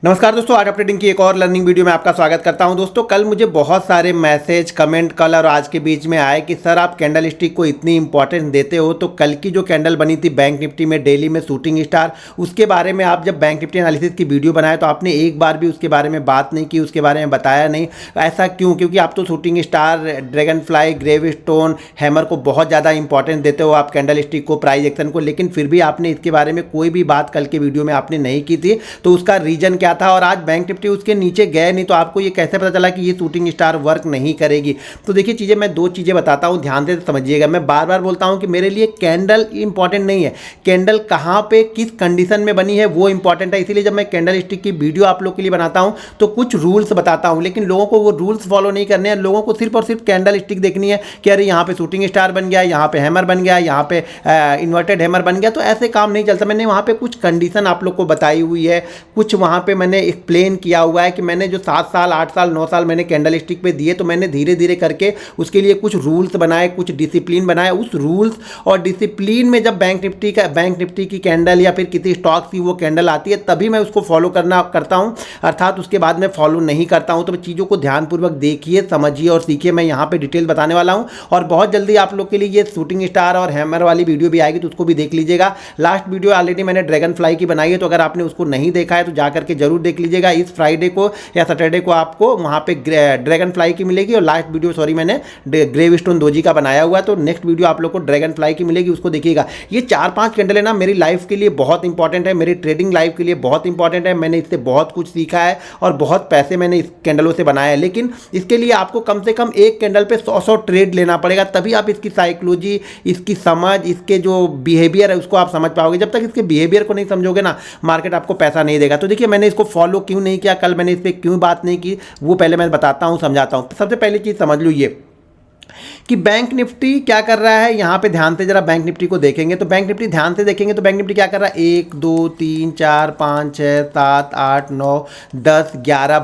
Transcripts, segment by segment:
नमस्कार दोस्तों, art of trading की एक और लर्निंग वीडियो में आपका स्वागत करता हूं। दोस्तों, कल मुझे बहुत सारे मैसेज कमेंट कल और आज के बीच में आए कि सर आप कैंडल स्टिक को इतनी इंपॉर्टेंस देते हो, तो कल की जो कैंडल बनी थी बैंक निफ्टी में डेली में शूटिंग स्टार, उसके बारे में आप जब बैंक निफ्टी एनालिसिस की वीडियो बनाए तो आपने एक बार भी उसके बारे में बात नहीं की, उसके बारे में बताया नहीं। ऐसा क्यों? क्योंकि आप तो shooting star, dragonfly, gravestone, hammer को बहुत ज़्यादा इंपॉर्टेंस देते हो, आप कैंडल स्टिक को, प्राइस एक्शन को, लेकिन फिर भी आपने इसके बारे में कोई भी बात कल के वीडियो में आपने नहीं की थी। तो उसका रीज़न क्या था? और आज बैंक निफ्टी उसके नीचे गए नहीं तो आपको ये कैसे पता चला कि ये शूटिंग स्टार वर्क नहीं करेगी? तो देखिए चीज़ें, मैं दो चीज़ें बताता हूँ, ध्यान से समझिएगा। मैं बार बार बोलता हूँ कि मेरे लिए कैंडल इंपॉर्टेंट नहीं है, कैंडल कहाँ पे किस कंडीशन में बनी है वो इंपॉर्टेंट है। इसीलिए जब मैं कैंडल स्टिक की वीडियो आप लोग के लिए बनाता हूँ तो कुछ रूल्स बताता हूँ, लेकिन लोगों को वो रूल्स फॉलो नहीं करने हैं। लोगों को सिर्फ और सिर्फ कैंडल स्टिक देखनी है कि अरे यहाँ पे शूटिंग स्टार बन गया, यहाँ पे हैमर बन गया, यहाँ पे इन्वर्टेड हैमर बन गया। तो ऐसे काम नहीं चलता। मैंने वहाँ पे कुछ कंडीशन आप लोग को बताई हुई है, कुछ वहाँ पे मैंने एक्सप्लेन किया हुआ है कि मैंने जो 7 साल 8 साल 9 साल मैंने कैंडल स्टिक पे दिए, तो मैंने धीरे धीरे करके उसके लिए कुछ रूल्स बनाए, कुछ डिसिप्लिन बनाए। उस रूल्स और डिसिप्लिन में जब बैंक निफ्टी की कैंडल या फिर किसी स्टॉक की वो कैंडल आती है तभी मैं उसको फॉलो करता हूँ, अर्थात उसके बाद मैं फॉलो नहीं करता हूँ। तो चीज़ों को ध्यानपूर्वक देखिए, समझिए और सीखिए। मैं यहाँ पे डिटेल बताने वाला हूँ और बहुत जल्दी आप लोग के लिए ये शूटिंग स्टार और हैमर वाली वीडियो भी आएगी, तो उसको भी देख लीजिएगा। लास्ट वीडियो ऑलरेडी मैंने ड्रैगन फ्लाई की बनाई है, तो अगर आपने उसको नहीं देखा है तो जा करके जरूर देख लीजिएगा। इस फ्राइडे को या सैटरडे को आपको वहाँ पे ड्रैगन फ्लाई की मिलेगी, और लास्ट वीडियो मैंने ग्रेव स्टोन दोजी का बनाया हुआ है, तो नेक्स्ट वीडियो आप लोग को ड्रैगन फ्लाई की मिलेगी, उसको देखिएगा। ये 4-5 कैंडल है ना, मेरी लाइफ के लिए बहुत इंपॉर्टेंट है, मेरी ट्रेडिंग लाइफ के लिए बहुत इंपॉर्टेंट है। मैंने इससे बहुत कुछ सीखा है और बहुत पैसे मैंने इस कैंडलों से बनाए हैं, लेकिन इसके लिए आपको कम से कम एक कैंडल पे 100 ट्रेड लेना पड़ेगा, तभी आप इसकी साइकोलॉजी, इसकी समझ, इसके जो बिहेवियर है उसको आप समझ पाओगे। जब तक इसके बिहेवियर को नहीं समझोगे ना, मार्केट आपको पैसा नहीं देगा। तो देखिए मैंने इसको फॉलो क्यों नहीं किया, कल मैंने इस पर क्यों बात नहीं की, वो पहले मैं बताता हूँ, समझाता हूँ। सबसे पहली चीज़ समझ लो ये कि बैंक निफ्टी क्या कर रहा है। यहाँ पे ध्यान से जरा बैंक निफ्टी को देखेंगे तो बैंक निफ्टी ध्यान से देखेंगे तो बैंक निफ्टी क्या कर रहा है, 1 2 3 4 5 6 7 8 9 10 11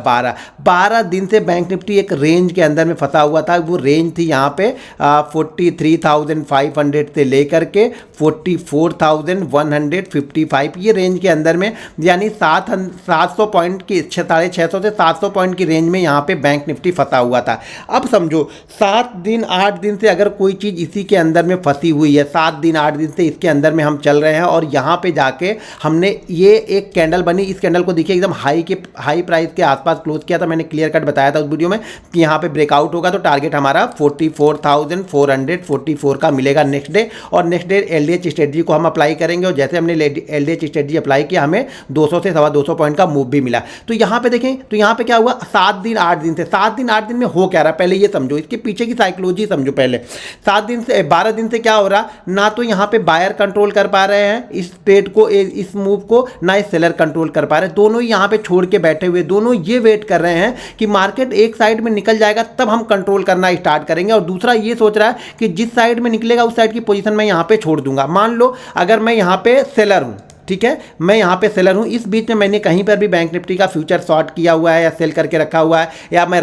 12 दिन से बैंक निफ्टी एक रेंज के अंदर में फंसा हुआ था। वो रेंज थी यहाँ पे 43,500 से लेकर के 44,155, ये रेंज के अंदर में, यानी 700 पॉइंट की 650 से 700 पॉइंट की रेंज में यहाँ पे बैंक निफ्टी फंसा हुआ था। अब समझो 7 दिन 8 दिन से अगर कोई चीज़ इसी के अंदर में फंसी हुई है, 7 दिन 8 दिन से इसके अंदर में हम चल रहे हैं, और यहाँ पे जाके हमने ये एक कैंडल बनी, इस कैंडल को देखिए एकदम हाई प्राइस के आसपास क्लोज किया था। मैंने क्लियर कट बताया था उस वीडियो में कि यहाँ पे ब्रेकआउट होगा तो टारगेट हमारा 44,444 का मिलेगा नेक्स्ट डे, और नेक्स्ट डे एलडीएच स्ट्रेटजी को हम अप्लाई करेंगे, और जैसे हमने एलडीएच स्ट्रेटजी अप्लाई किया हमें 200 से 225 पॉइंट का मूव भी मिला। तो यहाँ पे देखें तो यहाँ पे क्या हुआ, 7 दिन 8 दिन से, 7 दिन 8 दिन में हो क्या रहा, पहले ये समझो, इसके पीछे की साइकोलॉजी समझो। पहले 7 दिन से 12 दिन से क्या हो रहा, ना तो यहाँ पे बायर कंट्रोल कर पा रहे हैं इस ट्रेड को, इस मूव को, ना इस सेलर कंट्रोल कर पा रहे, दोनों ही यहाँ पे छोड़ के बैठे हुए, दोनों ये वेट कर रहे हैं कि मार्केट एक साइड में निकल जाएगा तब हम कंट्रोल करना स्टार्ट करेंगे, और दूसरा ये सोच रहा है कि जिस साइड में निकलेगा उस साइड की पोजीशन मैं यहाँ पे छोड़ दूंगा। मान लो अगर मैं यहाँ पे सेलर हूँ, ठीक है, मैं यहाँ पे सेलर हूँ, इस बीच में मैंने कहीं पर भी बैंक निफ्टी का फ्यूचर शॉर्ट किया हुआ है या सेल करके रखा हुआ है, या मैं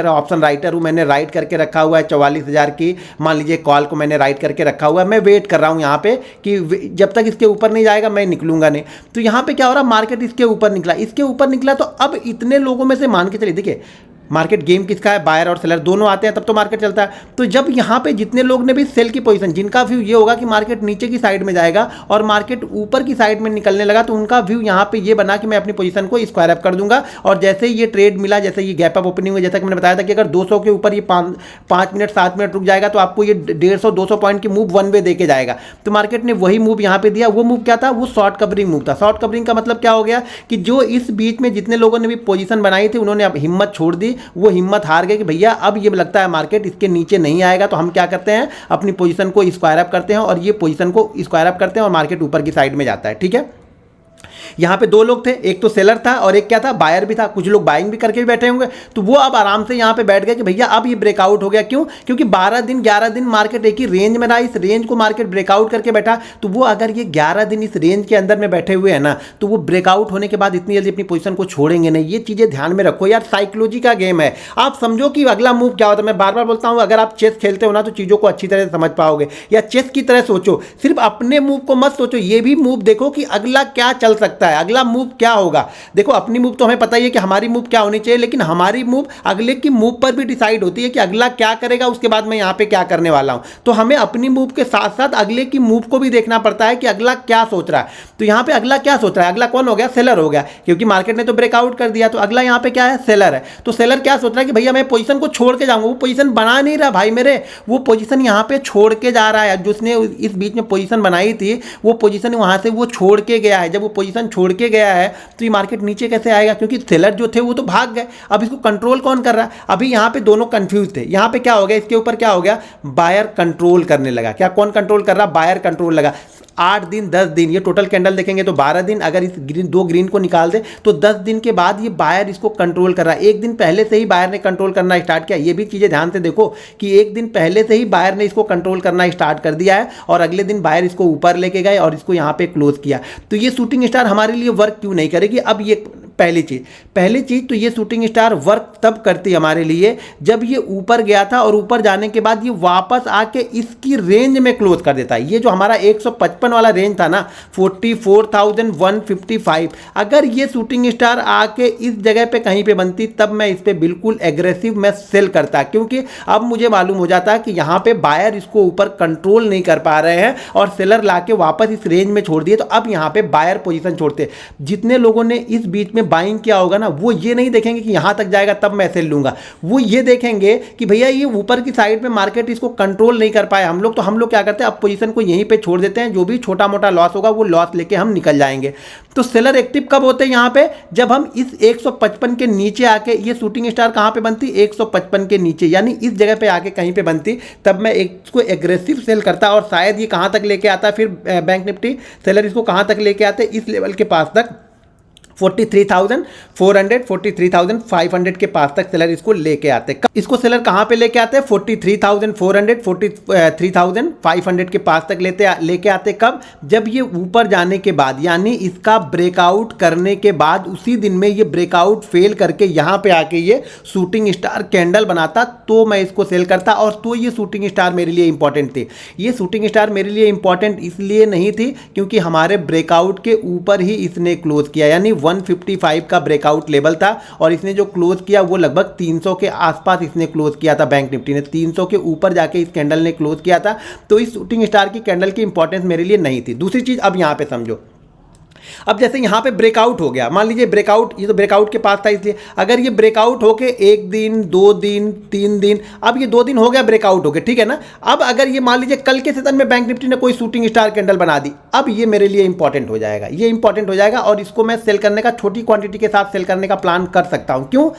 ऑप्शन राइटर हूँ, मैंने राइट करके रखा हुआ है 44,000 की मान लीजिए कॉल को मैंने राइट करके रखा हुआ है, मैं वेट कर रहा हूँ यहाँ पे कि जब तक इसके ऊपर नहीं जाएगा मैं निकलूंगा नहीं। तो यहाँ पे क्या हो रहा, मार्केट इसके ऊपर निकला, तो अब इतने लोगों में से मान के चलिए, देखिए मार्केट गेम किसका है, बायर और सेलर दोनों आते हैं तब तो मार्केट चलता है। तो जब यहाँ पे जितने लोग ने भी सेल की पोजीशन, जिनका व्यू ये होगा कि मार्केट नीचे की साइड में जाएगा और मार्केट ऊपर की साइड में निकलने लगा, तो उनका व्यू यहाँ पे ये बना कि मैं अपनी पोजीशन को स्क्वायर अप कर दूंगा, और जैसे ये ट्रेड मिला, जैसे ये गैप अप ओपनिंग हुई, जैसा कि मैंने बताया था कि अगर 200 के ऊपर ये 5 मिनट 7 मिनट रुक जाएगा तो आपको ये 150-200 पॉइंट की मूव वन वे देके जाएगा। तो मार्केट ने वही मूव यहाँ पे दिया। वो मूव क्या था, वो शॉर्ट कवरिंग मूव था। शॉर्ट कवरिंग का मतलब क्या हो गया कि जो इस बीच में जितने लोगों ने भी पोजीशन बनाई थी उन्होंने अब हिम्मत छोड़ दी, वो हिम्मत हार गए कि भैया अब ये लगता है मार्केट इसके नीचे नहीं आएगा, तो हम क्या करते हैं, अपनी पोजीशन को स्क्वायर अप करते हैं, और ये पोजीशन को स्क्वायर अप करते हैं और मार्केट ऊपर की साइड में जाता है। ठीक है, यहाँ पे दो लोग थे, एक तो सेलर था और एक क्या था, बायर भी था। कुछ लोग बाइंग भी करके भी बैठे होंगे, तो वो अब आराम से यहाँ पे बैठ गए कि भैया अब ये ब्रेकआउट हो गया। क्यों? क्योंकि 12 दिन 11 दिन मार्केट एक ही रेंज में रहा, इस रेंज को मार्केट ब्रेकआउट करके बैठा। तो वो अगर ये 11 दिन इस रेंज के अंदर में बैठे हुए हैं ना, तो वो ब्रेकआउट होने के बाद इतनी जल्दी अपनी पोजीशन को छोड़ेंगे नहीं। ये चीज़ें ध्यान में रखो यार, साइकोलॉजी का गेम है। आप समझो कि अगला मूव क्या होता है। मैं बार बार बोलता हूँ, अगर आप चेस खेलते हो ना तो चीज़ों को अच्छी तरह से समझ पाओगे, या चेस की तरह सोचो, सिर्फ अपने मूव को मत सोचो, ये भी मूव देखो कि अगला क्या चल सकता सकता है, अगला मूव क्या होगा। देखो अपनी मूव तो हमें पता ही है कि हमारी मूव क्या होनी चाहिए, लेकिन हमारी मूव अगले की मूव पर भी डिसाइड होती है कि अगला क्या करेगा, उसके बाद मैं यहाँ पे क्या करने वाला हूँ। तो हमें अपनी मूव के साथ साथ अगले की मूव को भी देखना पड़ता है कि अगला क्या सोच रहा है। तो यहाँ पे अगला क्या सोच रहा है, अगला कौन हो गया, सेलर हो गया, क्योंकि मार्केट ने तो ब्रेकआउट कर दिया। तो अगला यहाँ पे क्या है, सेलर है। तो सेलर क्या सोच रहा है कि भैया मैं पोजीशन को छोड़ के जाऊंगा, वो पोजीशन बना नहीं रहा भाई मेरे, वो पोजीशन यहाँ पे छोड़ के जा रहा है। जिसने इस बीच में पोजीशन बनाई थी वो पोजीशन वहां से वो छोड़ के गया है। जब वो पोजीशन छोड़ के गया है तो ये मार्केट नीचे कैसे आएगा, क्योंकि सेलर जो थे वो तो भाग गए। अब इसको कंट्रोल कौन कर रहा है, अभी यहाँ पे दोनों कंफ्यूज थे। यहाँ पे क्या हो गया, इसके ऊपर क्या हो गया, बायर कंट्रोल करने लगा। क्या कौन कंट्रोल कर रहा, बायर कंट्रोल लगा। 8 दिन 10 दिन, ये टोटल कैंडल देखेंगे तो 12 दिन, अगर इस दो ग्रीन को निकाल दे तो 10 दिन के बाद ये बायर इसको कंट्रोल कर रहा है। एक दिन पहले से ही बायर ने कंट्रोल करना स्टार्ट किया। ये भी चीज़ें ध्यान से देखो कि एक दिन पहले से ही बायर ने इसको कंट्रोल करना स्टार्ट कर दिया है और अगले दिन बायर इसको ऊपर लेके गए और इसको यहाँ पे क्लोज किया। तो ये शूटिंग स्टार हमारे लिए वर्क क्यों नहीं करेगी। अब ये पहली चीज तो ये शूटिंग स्टार वर्क तब करती हमारे लिए जब ये ऊपर गया था और ऊपर जाने के बाद ये वापस आके इसकी रेंज में क्लोज कर देता है। ये जो हमारा 155 वाला रेंज था ना, 44,155, अगर ये शूटिंग स्टार आके इस जगह पे कहीं पे बनती तब मैं इस पे बिल्कुल एग्रेसिव मैं सेल करता, क्योंकि अब मुझे मालूम हो जाता कि यहाँ पे बायर इसको ऊपर कंट्रोल नहीं कर पा रहे हैं और सेलर लाके वापस इस रेंज में छोड़ दिए। तो अब यहाँ पे बायर पोजीशन छोड़ते। जितने लोगों ने इस बीच में बाइंग किया होगा ना, वो ये नहीं देखेंगे कि यहां तक जाएगा तब मैं सेल लूंगा, वो ये देखेंगे कि भैया ये ऊपर की साइड में मार्केट इसको कंट्रोल नहीं कर पाया हम लोग क्या करते हैं, अब पोजीशन को यहीं पे छोड़ देते हैं। जो भी छोटा मोटा लॉस होगा वो लॉस लेके हम निकल जाएंगे। तो सेलर एक्टिव कब होते हैं यहां पे, जब हम इस 155 के नीचे आके, ये शूटिंग स्टार कहां पे बनती, 155 के नीचे, यानी इस जगह पे आके कहीं पे बनती, तब मैं इसको एग्रेसिव सेल करता और शायद ये कहां तक लेके आता, फिर बैंक निफ्टी सेलर इसको कहां तक लेके आते, इस लेवल के पास तक, 43,400 43,500 के पास तक सेलर इसको लेके आते। इसको सेलर कहां पे लेके आते हैं, 43,400 43,500 के पास तक लेके आते। कब, जब ये ऊपर जाने के बाद, यानी इसका ब्रेकआउट करने के बाद उसी दिन में ये ब्रेकआउट फेल करके यहां पे आके ये शूटिंग स्टार कैंडल बनाता, तो मैं इसको सेल करता। और तो ये शूटिंग स्टार मेरे लिए इंपॉर्टेंट थी। ये शूटिंग स्टार मेरे लिए इंपॉर्टेंट इसलिए नहीं थी क्योंकि हमारे ब्रेकआउट के ऊपर ही इसने क्लोज किया, यानी 155 का ब्रेकआउट लेवल था और इसने जो क्लोज किया वो लगभग 300 के आसपास इसने क्लोज किया था। बैंक निफ्टी ने 300 के ऊपर जाके इस कैंडल ने क्लोज किया था। तो इस शूटिंग स्टार की कैंडल की इंपॉर्टेंस मेरे लिए नहीं थी। दूसरी चीज, अब यहां पे समझो, अब जैसे यहां पे ब्रेकआउट हो गया, मान लीजिए ब्रेकआउट, ये तो ब्रेकआउट के पास था, इसलिए अगर ये ब्रेकआउट होके 1 दिन 2 दिन 3 दिन, अब ये 2 दिन हो गया ब्रेकआउट हो गया, ठीक है ना। अब अगर ये मान लीजिए कल के सेशन में बैंक निफ्टी ने कोई शूटिंग स्टार कैंडल बना दी, अब ये मेरे लिए इंपॉर्टेंट हो जाएगा, ये इंपॉर्टेंट हो जाएगा और इसको मैं सेल करने का, छोटी क्वांटिटी के साथ सेल करने का प्लान कर सकता हूं। क्यों,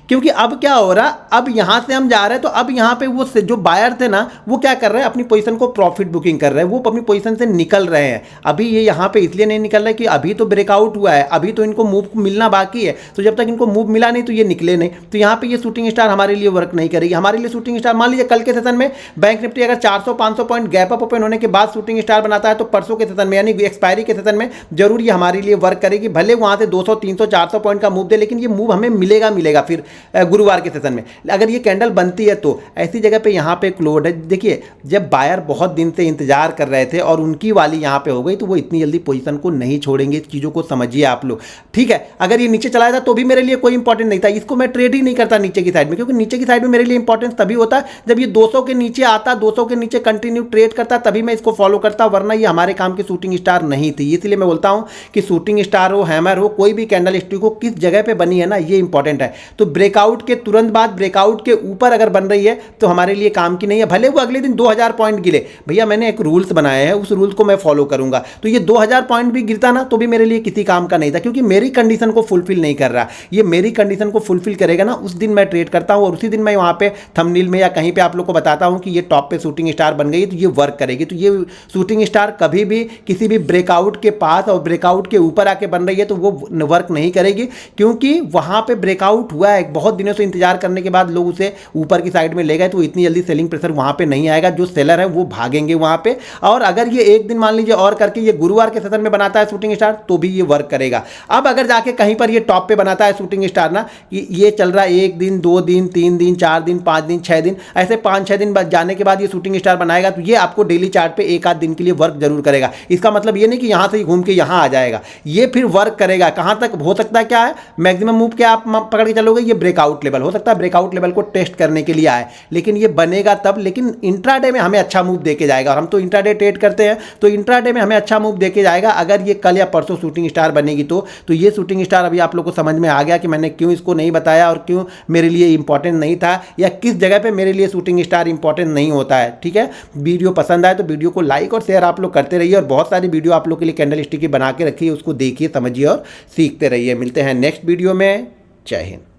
क्योंकि अब क्या हो रहा, अब यहां से हम जा रहे हैं तो अब यहां पे वो जो बायर थे ना, वो क्या कर रहे हैं, अपनी पोजीशन को प्रॉफिट बुकिंग कर रहे हैं, वो अपनी पोजीशन से निकल रहे हैं। अभी ये यहां पे इसलिए नहीं निकल रहे कि अभी तो ब्रेकआउट हुआ है, अभी तो इनको मूव मिलना बाकी है, तो जब तक इनको मूव मिला नहीं तो ये निकले नहीं। तो यहां पे ये शूटिंग स्टार हमारे लिए वर्क नहीं करेगी। हमारे लिए शूटिंग स्टार, मान लीजिए कल के सेशन में बैंक निफ्टी अगर 400-500 पॉइंट गैप अप ओपन होने के बाद शूटिंग स्टार बनाता है, तो परसों के सेशन में, यानी एक्सपायरी के सेशन में जरूर ये हमारे लिए वर्क करेगी। भले वहां से 200 300 400 पॉइंट का मूव दे, लेकिन ये मूव हमें मिलेगा फिर गुरुवार के सेशन में, अगर ये कैंडल बनती है तो। ऐसी जगह पे यहाँ पे क्लोज है। देखिए, जब बायर बहुत दिन से इंतजार कर रहे थे और उनकी वाली यहाँ पे हो गई, तो वो इतनी जल्दी पोजीशन को नहीं छोड़ेंगे। इस चीजों को समझिए आप लोग, ठीक है। अगर ये नीचे चला जाता तो भी मेरे लिए कोई इंपॉर्टेंट नहीं था, इसको मैं ट्रेड ही नहीं करता नीचे की साइड में, क्योंकि नीचे की साइड में मेरे लिए इंपॉर्टेंस तभी होता जब ये 200 के नीचे आता, 200 के नीचे कंटिन्यू ट्रेड करता, तभी मैं इसको फॉलो करता, वरना ये हमारे काम की शूटिंग स्टार नहीं थी। इसलिए मैं बोलता हूं कि शूटिंग स्टार हो, हैमर हो, कोई भी कैंडल स्टिक हो, किस जगह पे बनी है ना, ये इंपॉर्टेंट है। तो ब्रेकआउट के तुरंत बाद, ब्रेकआउट के ऊपर अगर बन रही है तो हमारे लिए काम की नहीं है। भले वो अगले दिन 2000 पॉइंट गिरे, भैया मैंने एक रूल्स बनाए हैं, उस रूल्स को मैं फॉलो करूंगा। तो ये 2000 पॉइंट भी गिरता ना तो भी मेरे लिए किसी काम का नहीं था, क्योंकि मेरी कंडीशन को फुलफिल नहीं कर रहा। ये मेरी कंडीशन को फुलफिल करेगा ना, उस दिन मैं ट्रेड करता हूं और उसी दिन मैं वहां पे थंबनेल में या कहीं पे आप लोग को बताता हूं कि ये टॉप पे शूटिंग स्टार बन गई, तो ये वर्क करेगी। तो ये शूटिंग स्टार कभी भी किसी भी ब्रेकआउट के पास और ब्रेकआउट के ऊपर आके बन रही है तो वो वर्क नहीं करेगी, क्योंकि वहां पे ब्रेकआउट हुआ है, बहुत दिनों से इंतजार करने के बाद लोग उसे ऊपर की साइड में ले गए, तो इतनी जल्दी सेलिंग प्रेशर वहां पे नहीं आएगा। जो सेलर है वो भागेंगे वहां पे। और अगर ये एक दिन मान लीजिए और करके ये गुरुवार के सेशन में बनाता है शूटिंग स्टार स्टार तो भी ये वर्क करेगा। अब अगर जाके कहीं पर ये टॉप पे बनाता है शूटिंग स्टार ना कि ये चल रहा है 1 दिन 2 दिन 3 दिन 4 दिन 5 दिन 6 दिन, ऐसे 5-6 दिन बाद जाने के बाद ये शूटिंग स्टार बनाएगा तो ये आपको डेली चार्ट पे एक आध दिन के लिए वर्क जरूर करेगा। इसका मतलब ये नहीं कि यहां से ही घूम के यहां आ जाएगा, ये फिर वर्क करेगा। कहां तक हो सकता है, क्या है मैक्सिमम मूव क्या आप पकड़ के चलोगे, ये ब्रेकआउट लेवल हो सकता है, ब्रेकआउट लेवल को टेस्ट करने के लिए आए, लेकिन ये बनेगा तब। लेकिन इंट्राडे में हमें अच्छा मूव देके जाएगा, और हम तो इंट्राडे ट्रेड करते हैं तो इंट्राडे में हमें अच्छा मूव देके जाएगा। अगर ये कल या परसों शूटिंग स्टार बनेगी तो ये शूटिंग स्टार अभी आप लोग को समझ में आ गया कि मैंने क्यों इसको नहीं बताया और क्यों मेरे लिए इंपॉर्टेंट नहीं था, या किस जगह पे मेरे लिए शूटिंग स्टार इंपॉर्टेंट नहीं होता है। ठीक है, वीडियो पसंद आए तो वीडियो को लाइक और शेयर आप लोग करते रहिए, और बहुत सारी वीडियो आप लोग के लिए कैंडल स्टिक की बना के रखिए, उसको देखिए समझिए और सीखते रहिए। मिलते हैं नेक्स्ट वीडियो में। जय हिंद।